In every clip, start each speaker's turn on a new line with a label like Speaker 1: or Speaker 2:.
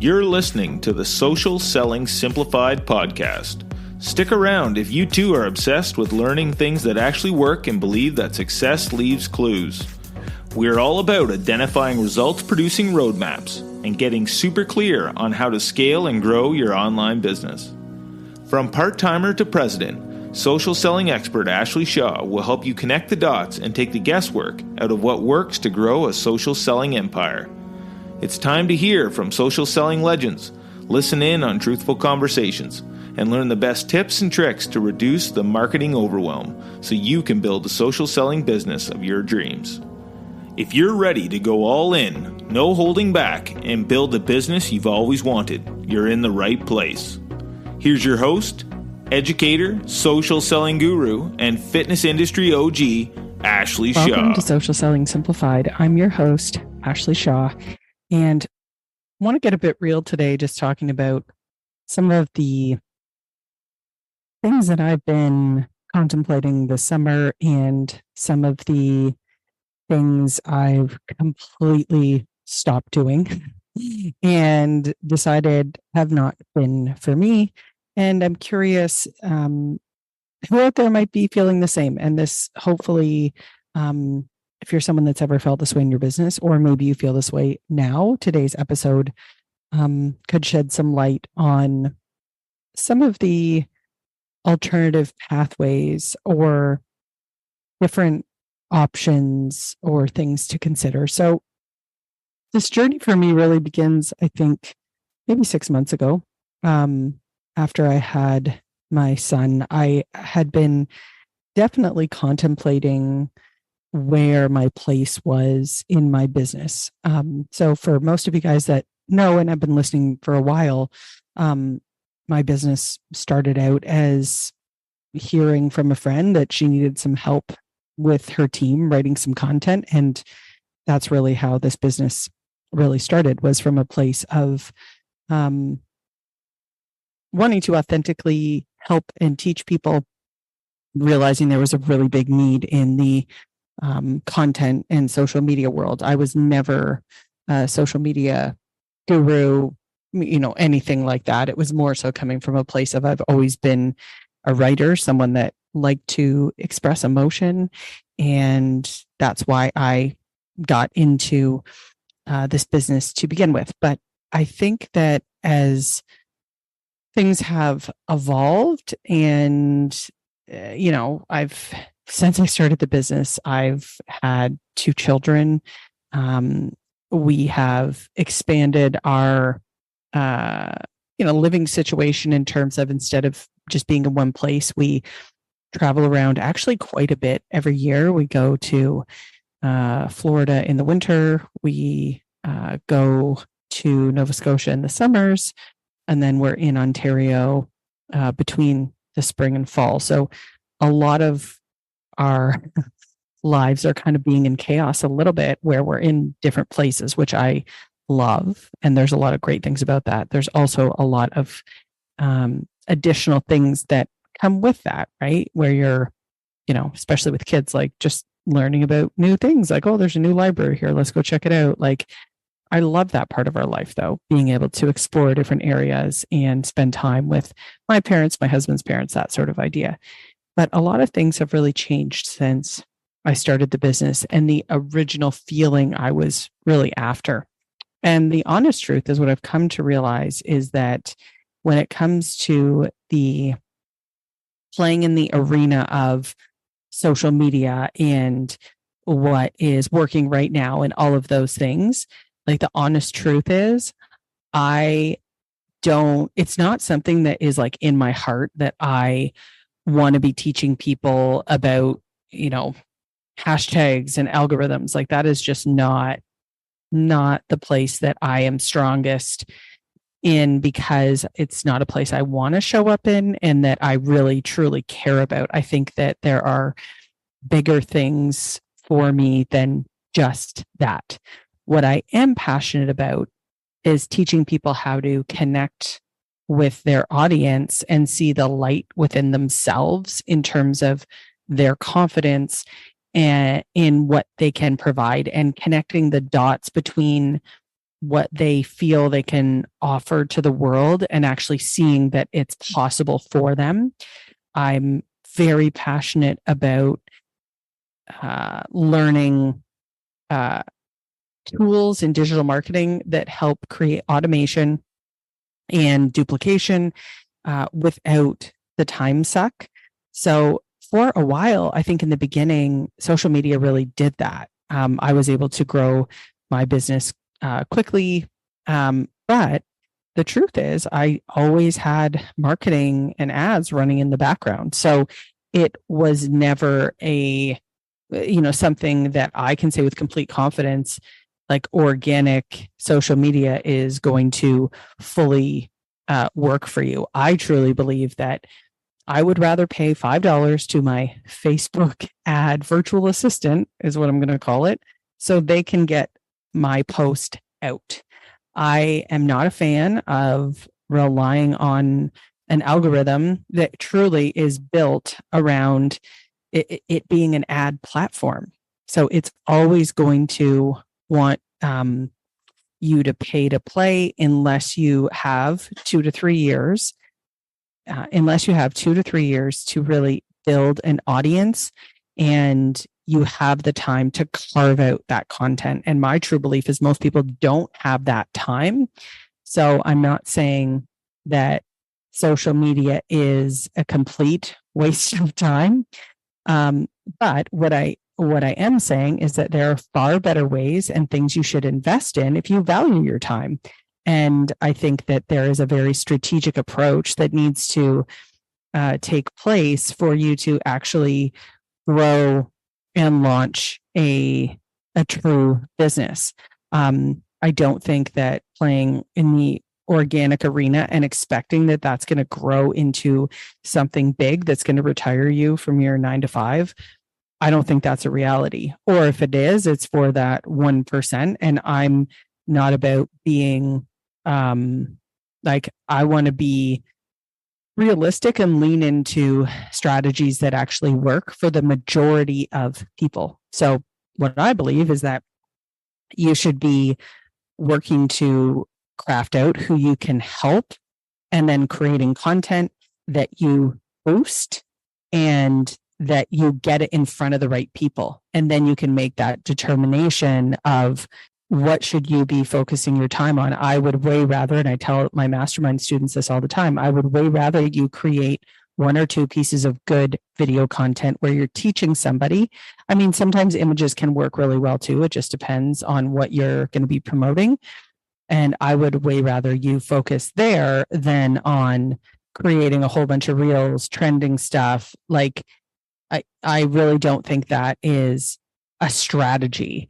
Speaker 1: You're listening to the Social Selling Simplified podcast. Stick around if you too are obsessed with learning things that actually work and believe that success leaves clues. We're all about identifying results-producing roadmaps and getting super clear on how to scale and grow your online business. From part-timer to president, social selling expert Ashley Shaw will help you connect the dots and take the guesswork out of what works to grow a social selling empire. It's time to hear from social selling legends, listen in on truthful conversations, and learn the best tips and tricks to reduce the marketing overwhelm so you can build the social selling business of your dreams. If you're ready to go all in, no holding back, and build the business you've always wanted, you're in the right place. Here's your host, educator, social selling guru, and fitness industry OG, Ashley Shaw.
Speaker 2: Welcome to Social Selling Simplified. I'm your host, Ashley Shaw, and I want to get a bit real today, just talking about some of the things that I've been contemplating this summer and some of the things I've completely stopped doing and decided have not been for me. And I'm curious who out there might be feeling the same. And this hopefully, if you're someone that's ever felt this way in your business, or maybe you feel this way now, today's episode could shed some light on some of the alternative pathways or different options or things to consider. So this journey for me really begins, I think, maybe 6 months ago. After I had my son, I had been definitely contemplating where my place was in my business. So for most of you guys that know, and I've been listening for a while, my business started out as hearing from a friend that she needed some help with her team writing some content. And that's really how this business really started, was from a place of wanting to authentically help and teach people, realizing there was a really big need in the content and social media world. I was never a social media guru, anything like that. It was more so coming from a place of, I've always been a writer, someone that liked to express emotion. And that's why I got into this business to begin with. But I think that as things have evolved and, since I started the business, I've had 2 children. We have expanded our, living situation in terms of, instead of just being in one place, we travel around actually quite a bit every year. We go to Florida in the winter. We go to Nova Scotia in the summers, and then we're in Ontario between the spring and fall. So a lot of our lives are kind of being in chaos a little bit, where we're in different places, which I love. And there's a lot of great things about that. There's also a lot of additional things that come with that, right? Where you're, especially with kids, like just learning about new things, like, oh, there's a new library here, let's go check it out. Like, I love that part of our life, though, being able to explore different areas and spend time with my parents, my husband's parents, that sort of idea. But a lot of things have really changed since I started the business and the original feeling I was really after. And the honest truth is, what I've come to realize is that when it comes to the playing in the arena of social media and what is working right now and all of those things, like, the honest truth is, it's not something that is like in my heart that I want to be teaching people about, hashtags and algorithms. Like, that is just not the place that I am strongest in, because it's not a place I want to show up in and that I really truly care about. I think that there are bigger things for me than just that. What I am passionate about is teaching people how to connect with their audience and see the light within themselves in terms of their confidence and in what they can provide, and connecting the dots between what they feel they can offer to the world and actually seeing that it's possible for them. I'm very passionate about learning tools in digital marketing that help create automation and duplication without the time suck. So for a while, I think in the beginning, social media really did that. I was able to grow my business quickly. But the truth is, I always had marketing and ads running in the background. So it was never something that I can say with complete confidence, like organic social media is going to fully work for you. I truly believe that I would rather pay $5 to my Facebook ad virtual assistant, is what I'm going to call it, so they can get my post out. I am not a fan of relying on an algorithm that truly is built around it being an ad platform. So it's always going to want you to pay to play unless you have 2 to 3 years. Unless you have 2 to 3 years to really build an audience and you have the time to carve out that content. And my true belief is most people don't have that time. So I'm not saying that social media is a complete waste of time. But what I am saying is that there are far better ways and things you should invest in if you value your time. And I think that there is a very strategic approach that needs to take place for you to actually grow and launch a true business. I don't think that playing in the organic arena and expecting that that's going to grow into something big that's going to retire you from your 9 to 5. I don't think that's a reality. Or if it is, it's for that 1%. And I'm not about being I want to be realistic and lean into strategies that actually work for the majority of people. So what I believe is that you should be working to craft out who you can help and then creating content that you boost and that you get it in front of the right people. And then you can make that determination of what should you be focusing your time on. I would way rather, and I tell my mastermind students this all the time, I would way rather you create 1 or 2 pieces of good video content where you're teaching somebody. I mean, sometimes images can work really well too. It just depends on what you're going to be promoting. And I would way rather you focus there than on creating a whole bunch of reels, trending stuff. Like, I really don't think that is a strategy.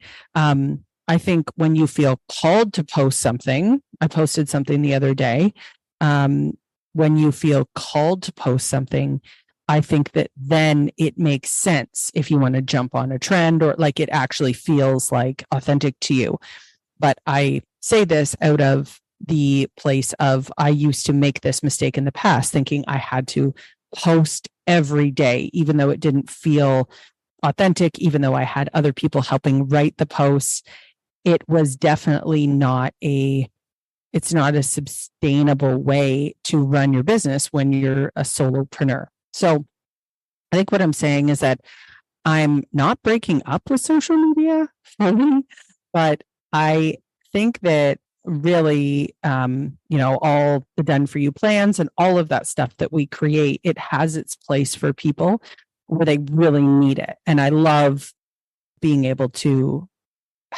Speaker 2: I think when you feel called to post something, I posted something the other day. When you feel called to post something, I think that then it makes sense if you want to jump on a trend or like it actually feels like authentic to you. But I say this out of the place of I used to make this mistake in the past, thinking I had to post every day, even though it didn't feel authentic, even though I had other people helping write the posts. It was definitely it's not a sustainable way to run your business when you're a solopreneur. So I think what I'm saying is that I'm not breaking up with social media fully, but I think that really, all the done for you plans and all of that stuff that we create, it has its place for people where they really need it. And I love being able to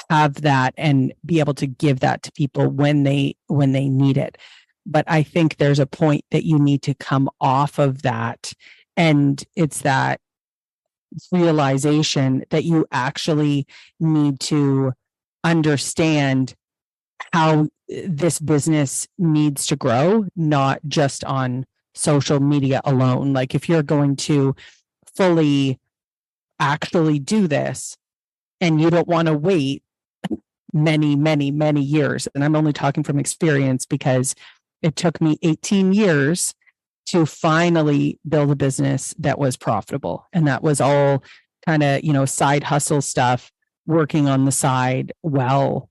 Speaker 2: have that and be able to give that to people when they need it. But I think there's a point that you need to come off of that. And it's that realization that you actually need to understand how this business needs to grow, not just on social media alone. Like if you're going to fully actually do this and you don't want to wait many, many, many years, and I'm only talking from experience because it took me 18 years to finally build a business that was profitable. And that was all kind of, side hustle stuff, working on the side while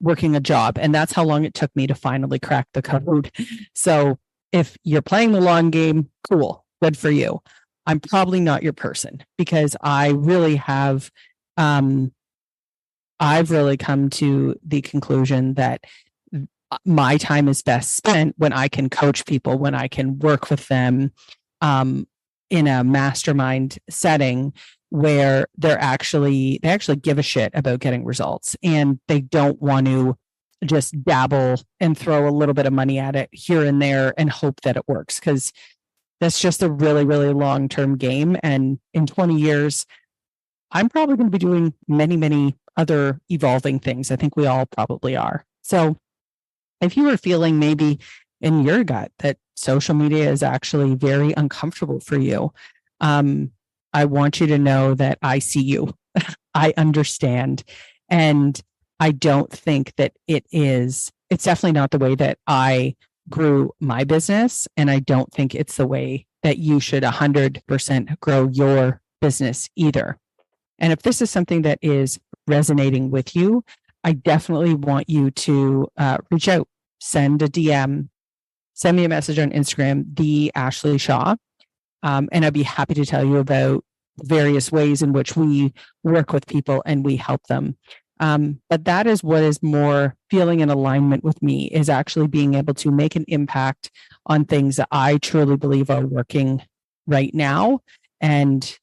Speaker 2: working a job. And that's how long it took me to finally crack the code. So if you're playing the long game, cool, good for you. I'm probably not your person, because I really have, I've really come to the conclusion that my time is best spent when I can coach people, when I can work with them in a mastermind setting where they actually give a shit about getting results, and they don't want to just dabble and throw a little bit of money at it here and there and hope that it works, because that's just a really, really long-term game. And in 20 years, I'm probably going to be doing many, many other evolving things. I think we all probably are. So if you were feeling maybe in your gut that social media is actually very uncomfortable for you, I want you to know that I see you. I understand. And I don't think that it's definitely not the way that I grew my business. And I don't think it's the way that you should 100% grow your business either. And if this is something that is resonating with you, I definitely want you to reach out, send a DM, send me a message on Instagram, the Ashley Shaw. And I'd be happy to tell you about various ways in which we work with people and we help them. But that is what is more feeling in alignment with me, is actually being able to make an impact on things that I truly believe are working right now. And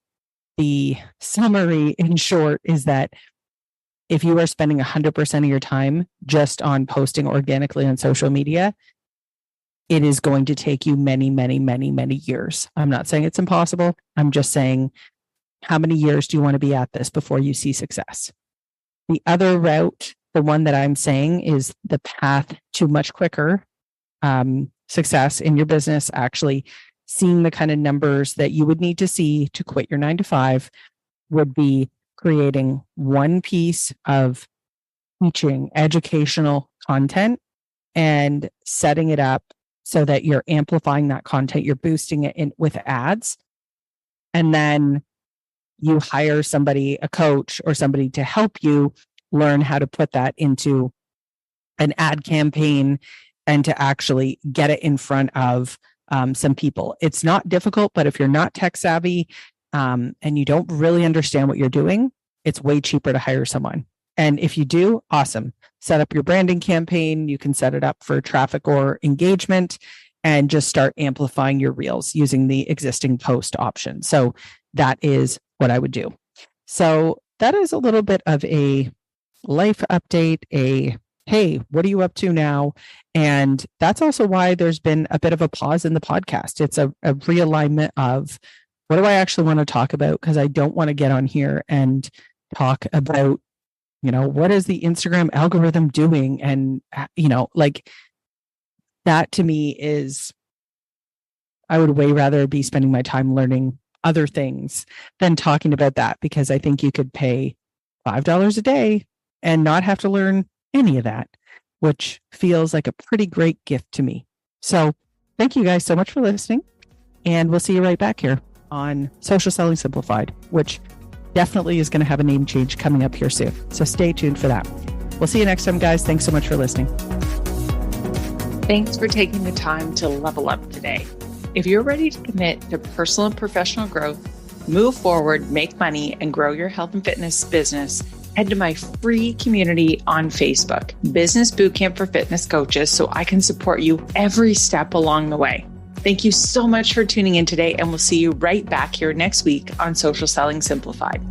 Speaker 2: the summary, in short, is that if you are spending 100% of your time just on posting organically on social media, it is going to take you many, many, many, many years. I'm not saying it's impossible. I'm just saying, how many years do you want to be at this before you see success? The other route, the one that I'm saying, is the path to much quicker success in your business, actually seeing the kind of numbers that you would need to see to quit your 9-to-5, would be creating one piece of teaching educational content and setting it up so that you're amplifying that content, you're boosting it in with ads, and then you hire somebody, a coach or somebody, to help you learn how to put that into an ad campaign and to actually get it in front of some people. It's not difficult, but if you're not tech savvy and you don't really understand what you're doing, it's way cheaper to hire someone. And if you do, awesome. Set up your branding campaign. You can set it up for traffic or engagement and just start amplifying your reels using the existing post option. So that is what I would do. So that is a little bit of a life update, hey, what are you up to now? And that's also why there's been a bit of a pause in the podcast. It's a realignment of, what do I actually want to talk about? Because I don't want to get on here and talk about, what is the Instagram algorithm doing? And, like, that to me is, I would way rather be spending my time learning other things than talking about that, because I think you could pay $5 a day and not have to learn any of that, which feels like a pretty great gift to me. So thank you guys so much for listening, and we'll see you right back here on Social Selling Simplified, which definitely is going to have a name change coming up here soon. So stay tuned for that. We'll see you next time, guys. Thanks so much for listening.
Speaker 3: Thanks for taking the time to level up today. If you're ready to commit to personal and professional growth, move forward, make money, and grow your health and fitness business, head to my free community on Facebook, Business Bootcamp for Fitness Coaches, so I can support you every step along the way. Thank you so much for tuning in today, and we'll see you right back here next week on Social Selling Simplified.